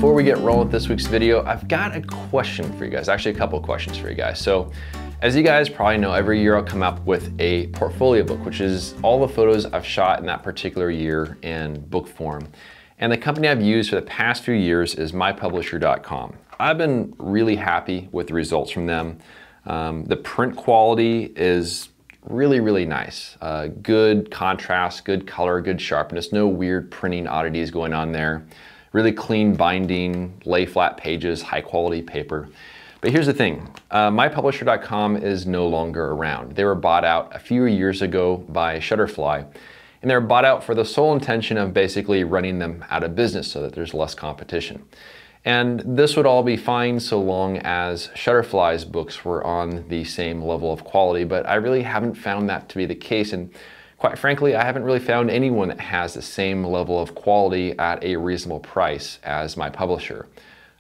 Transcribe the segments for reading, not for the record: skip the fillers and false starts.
before we get rolling with this week's video, I've got a question for you guys, actually a couple of questions for you guys. So as you guys probably know, every year I'll come up with a portfolio book, which is all the photos I've shot in that particular year in book form. And the company I've used for the past few years is mypublisher.com. I've been really happy with the results from them. The print quality is really nice. Good contrast, good color, good sharpness, no weird printing oddities going on there. Really clean binding, lay flat pages, high quality paper. But here's the thing, mypublisher.com is no longer around. They were bought out a few years ago by Shutterfly, and they were bought out for the sole intention of basically running them out of business so that there's less competition. And this would all be fine so long as Shutterfly's books were on the same level of quality, but I really haven't found that to be the case. And quite frankly, I haven't really found anyone that has the same level of quality at a reasonable price as my publisher.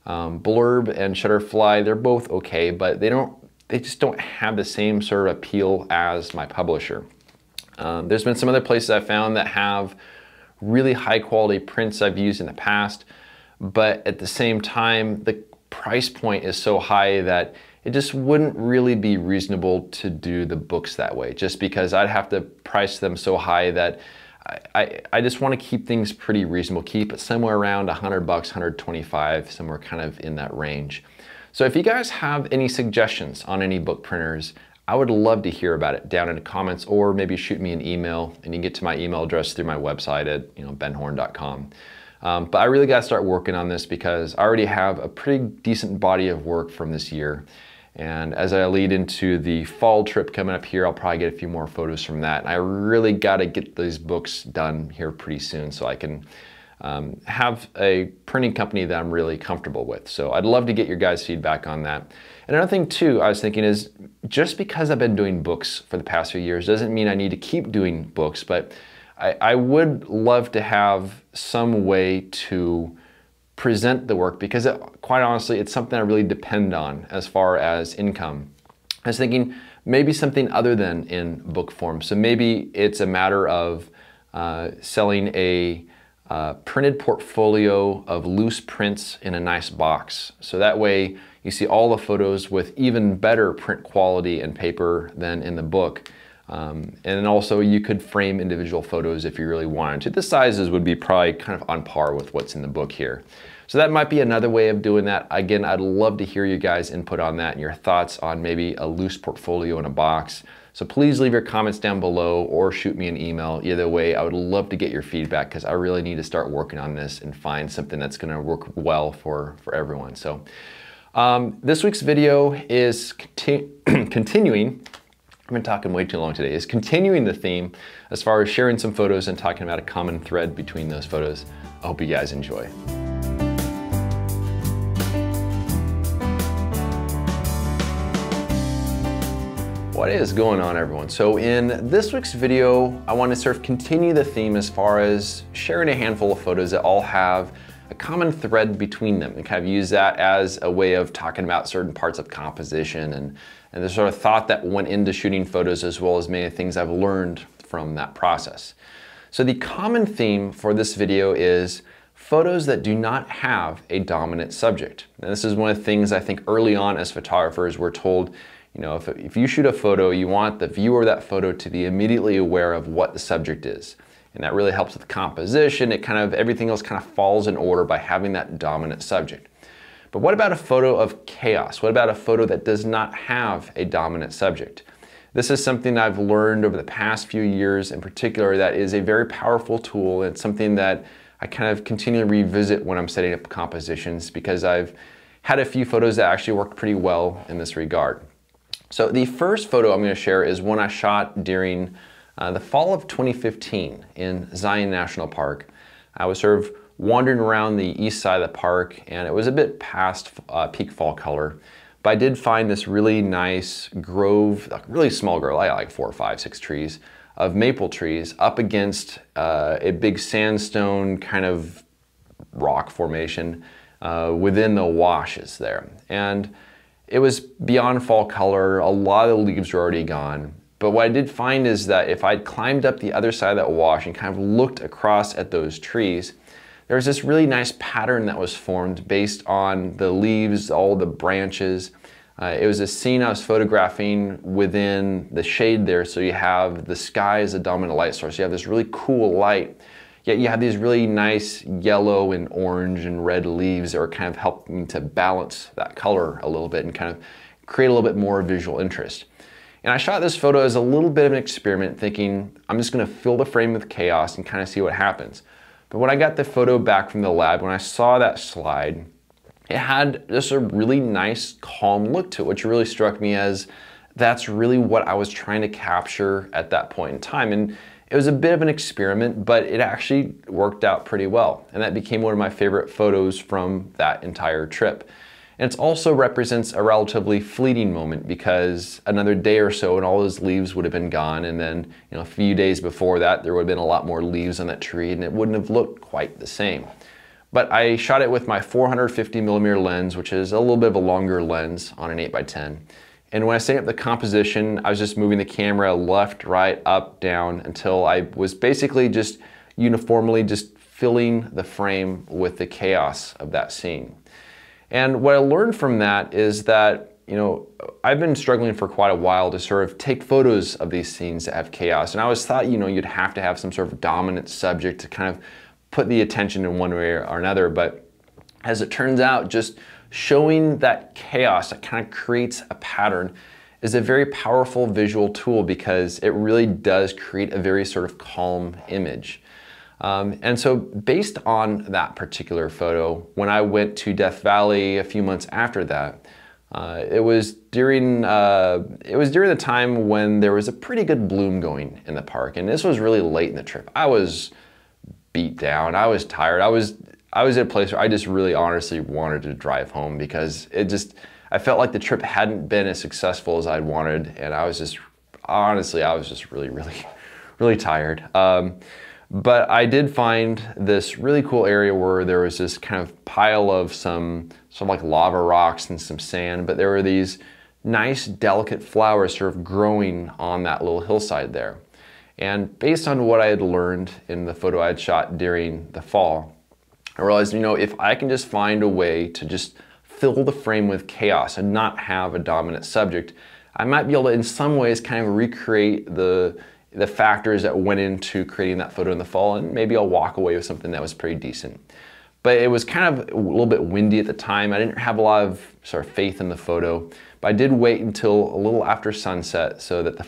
Blurb and Shutterfly, they're both okay, but they just don't have the same sort of appeal as my publisher. There's been some other places I've found that have really high quality prints I've used in the past, but at the same time, the price point is so high that it just wouldn't really be reasonable to do the books that way, just because I'd have to price them so high that I just want to keep things pretty reasonable, keep it somewhere around $100, $125, somewhere kind of in that range. So if you guys have any suggestions on any book printers, I would love to hear about it down in the comments, or maybe shoot me an email, and you can get to my email address through my website at benhorn.com. But I really got to start working on this because I already have a pretty decent body of work from this year. And as I lead into the fall trip coming up here, I'll probably get a few more photos from that. And I really got to get these books done here pretty soon so I can have a printing company that I'm really comfortable with. So I'd love to get your guys' feedback on that. And another thing too, I was thinking is, just because I've been doing books for the past few years doesn't mean I need to keep doing books, but I would love to have some way to present the work, because quite honestly, it's something I really depend on as far as income. I was thinking maybe something other than in book form. So maybe it's a matter of selling a printed portfolio of loose prints in a nice box. So that way you see all the photos with even better print quality and paper than in the book. And then also you could frame individual photos if you really wanted to. The sizes would be probably kind of on par with what's in the book here. So that might be another way of doing that. Again, I'd love to hear you guys' input on that and your thoughts on maybe a loose portfolio in a box. So please leave your comments down below or shoot me an email. Either way, I would love to get your feedback because I really need to start working on this and find something that's going to work well for everyone. So this week's video is continuing. I've been talking way too long today. Is continuing the theme as far as sharing some photos and talking about a common thread between those photos. I hope you guys enjoy. What is going on, everyone? So in this week's video, I want to sort of continue the theme as far as sharing a handful of photos that all have a common thread between them, and kind of use that as a way of talking about certain parts of composition and the sort of thought that went into shooting photos, as well as many things I've learned from that process. So the common theme for this video is photos that do not have a dominant subject. And this is one of the things I think early on as photographers we're told, if you shoot a photo, you want the viewer of that photo to be immediately aware of what the subject is. And that really helps with composition. Everything else kind of falls in order by having that dominant subject. But what about a photo of chaos? What about a photo that does not have a dominant subject? This is something I've learned over the past few years in particular that is a very powerful tool. It's something that I kind of continually revisit when I'm setting up compositions, because I've had a few photos that actually worked pretty well in this regard. So the first photo I'm going to share is one I shot during the fall of 2015 in Zion National Park. I was sort of wandering around the east side of the park, and it was a bit past peak fall color, but I did find this really nice grove, a really small grove, I got like 4 or 5, 6 trees of maple trees up against a big sandstone kind of rock formation within the washes there. And it was beyond fall color, a lot of the leaves were already gone. But what I did find is that if I'd climbed up the other side of that wash and kind of looked across at those trees, there was this really nice pattern that was formed based on the leaves, all the branches. It was a scene I was photographing within the shade there, so you have the sky as a dominant light source. You have this really cool light, yet you have these really nice yellow and orange and red leaves that are kind of helping to balance that color a little bit and kind of create a little bit more visual interest. And I shot this photo as a little bit of an experiment, thinking I'm just going to fill the frame with chaos and kind of see what happens. But when I got the photo back from the lab, when I saw that slide, it had just a really nice, calm look to it, which really struck me as that's really what I was trying to capture at that point in time. And it was a bit of an experiment, but it actually worked out pretty well. And that became one of my favorite photos from that entire trip. And it also represents a relatively fleeting moment, because another day or so and all those leaves would have been gone, and then a few days before that there would have been a lot more leaves on that tree and it wouldn't have looked quite the same. But I shot it with my 450mm lens, which is a little bit of a longer lens on an 8x10. And when I set up the composition, I was just moving the camera left, right, up, down until I was basically just uniformly just filling the frame with the chaos of that scene. And what I learned from that is that, I've been struggling for quite a while to sort of take photos of these scenes that have chaos. And I always thought, you'd have to have some sort of dominant subject to kind of put the attention in one way or another. But as it turns out, just showing that chaos that kind of creates a pattern is a very powerful visual tool, because it really does create a very sort of calm image. And so based on that particular photo, when I went to Death Valley a few months after that, it was during the time when there was a pretty good bloom going in the park. And this was really late in the trip. I was beat down, I was tired, I was at a place where I just really honestly wanted to drive home, because I felt like the trip hadn't been as successful as I'd wanted, and I was just really tired. But I did find this really cool area where there was this kind of pile of some like lava rocks and some sand, but there were these nice delicate flowers sort of growing on that little hillside there. And based on what I had learned in the photo I had shot during the fall, I realized, if I can just find a way to just fill the frame with chaos and not have a dominant subject, I might be able to, in some ways, kind of recreate the factors that went into creating that photo in the fall, and maybe I'll walk away with something that was pretty decent. But it was kind of a little bit windy at the time. I didn't have a lot of sort of faith in the photo, but I did wait until a little after sunset so that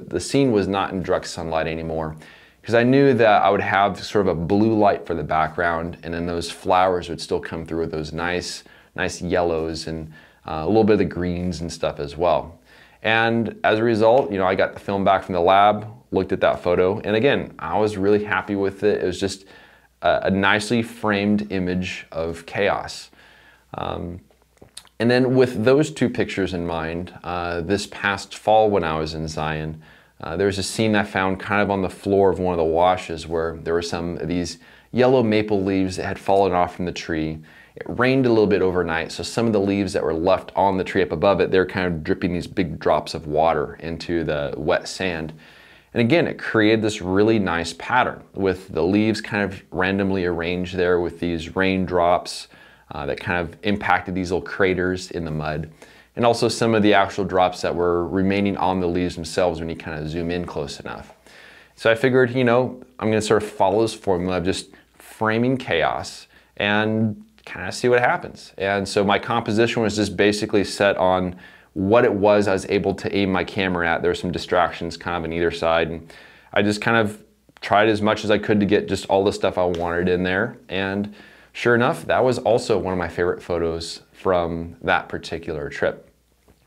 the scene was not in direct sunlight anymore, because I knew that I would have sort of a blue light for the background, and then those flowers would still come through with those nice yellows and a little bit of the greens and stuff as well. And as a result, I got the film back from the lab, looked at that photo, and again, I was really happy with it. It was just a nicely framed image of chaos. And then with those two pictures in mind, this past fall when I was in Zion, there was a scene I found kind of on the floor of one of the washes where there were some of these yellow maple leaves that had fallen off from the tree. It rained a little bit overnight, so some of the leaves that were left on the tree up above it, they're kind of dripping these big drops of water into the wet sand. And again, it created this really nice pattern with the leaves kind of randomly arranged there with these raindrops that kind of impacted these little craters in the mud. And also some of the actual drops that were remaining on the leaves themselves when you kind of zoom in close enough. So I figured, I'm going to sort of follow this formula of just framing chaos and kind of see what happens. And so my composition was just basically set on what it was I was able to aim my camera at. There were some distractions kind of on either side, and I just kind of tried as much as I could to get just all the stuff I wanted in there. And sure enough, that was also one of my favorite photos from that particular trip.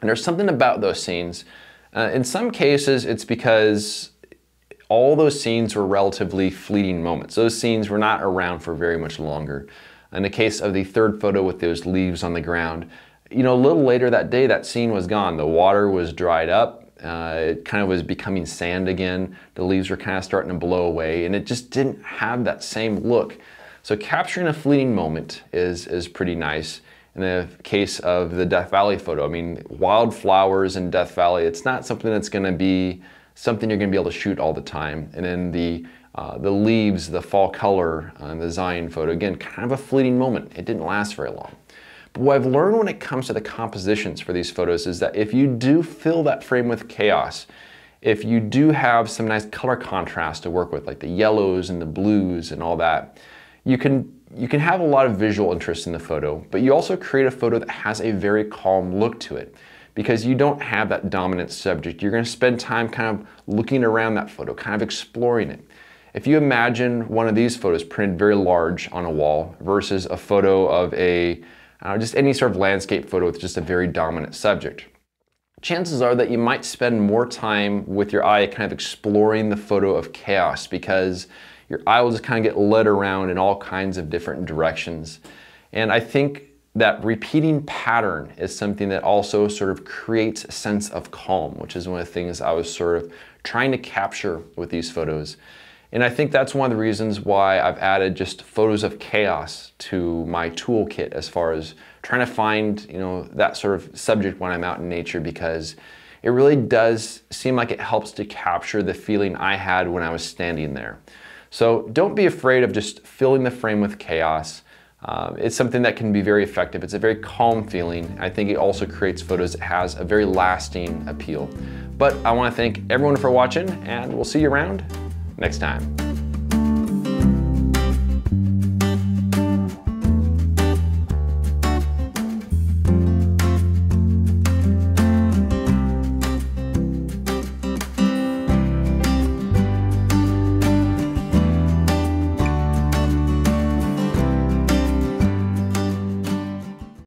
And there's something about those scenes. In some cases, it's because all those scenes were relatively fleeting moments. Those scenes were not around for very much longer. In the case of the third photo with those leaves on the ground, a little later that day, that scene was gone. The water was dried up. It kind of was becoming sand again. The leaves were kind of starting to blow away, and it just didn't have that same look. So capturing a fleeting moment is pretty nice. In the case of the Death Valley photo, wildflowers in Death Valley, it's not something that's going to be something you're going to be able to shoot all the time. And then the The leaves, the fall color, the Zion photo, again, kind of a fleeting moment. It didn't last very long. But what I've learned when it comes to the compositions for these photos is that if you do fill that frame with chaos, if you do have some nice color contrast to work with, like the yellows and the blues and all that, you can have a lot of visual interest in the photo, but you also create a photo that has a very calm look to it because you don't have that dominant subject. You're going to spend time kind of looking around that photo, kind of exploring it. If you imagine one of these photos printed very large on a wall versus a photo of just any sort of landscape photo with just a very dominant subject, chances are that you might spend more time with your eye kind of exploring the photo of chaos because your eye will just kind of get led around in all kinds of different directions. And I think that repeating pattern is something that also sort of creates a sense of calm, which is one of the things I was sort of trying to capture with these photos. And I think that's one of the reasons why I've added just photos of chaos to my toolkit as far as trying to find, that sort of subject when I'm out in nature, because it really does seem like it helps to capture the feeling I had when I was standing there. So don't be afraid of just filling the frame with chaos. It's something that can be very effective. It's a very calm feeling. I think it also creates photos that has a very lasting appeal. But I want to thank everyone for watching, and we'll see you around next time.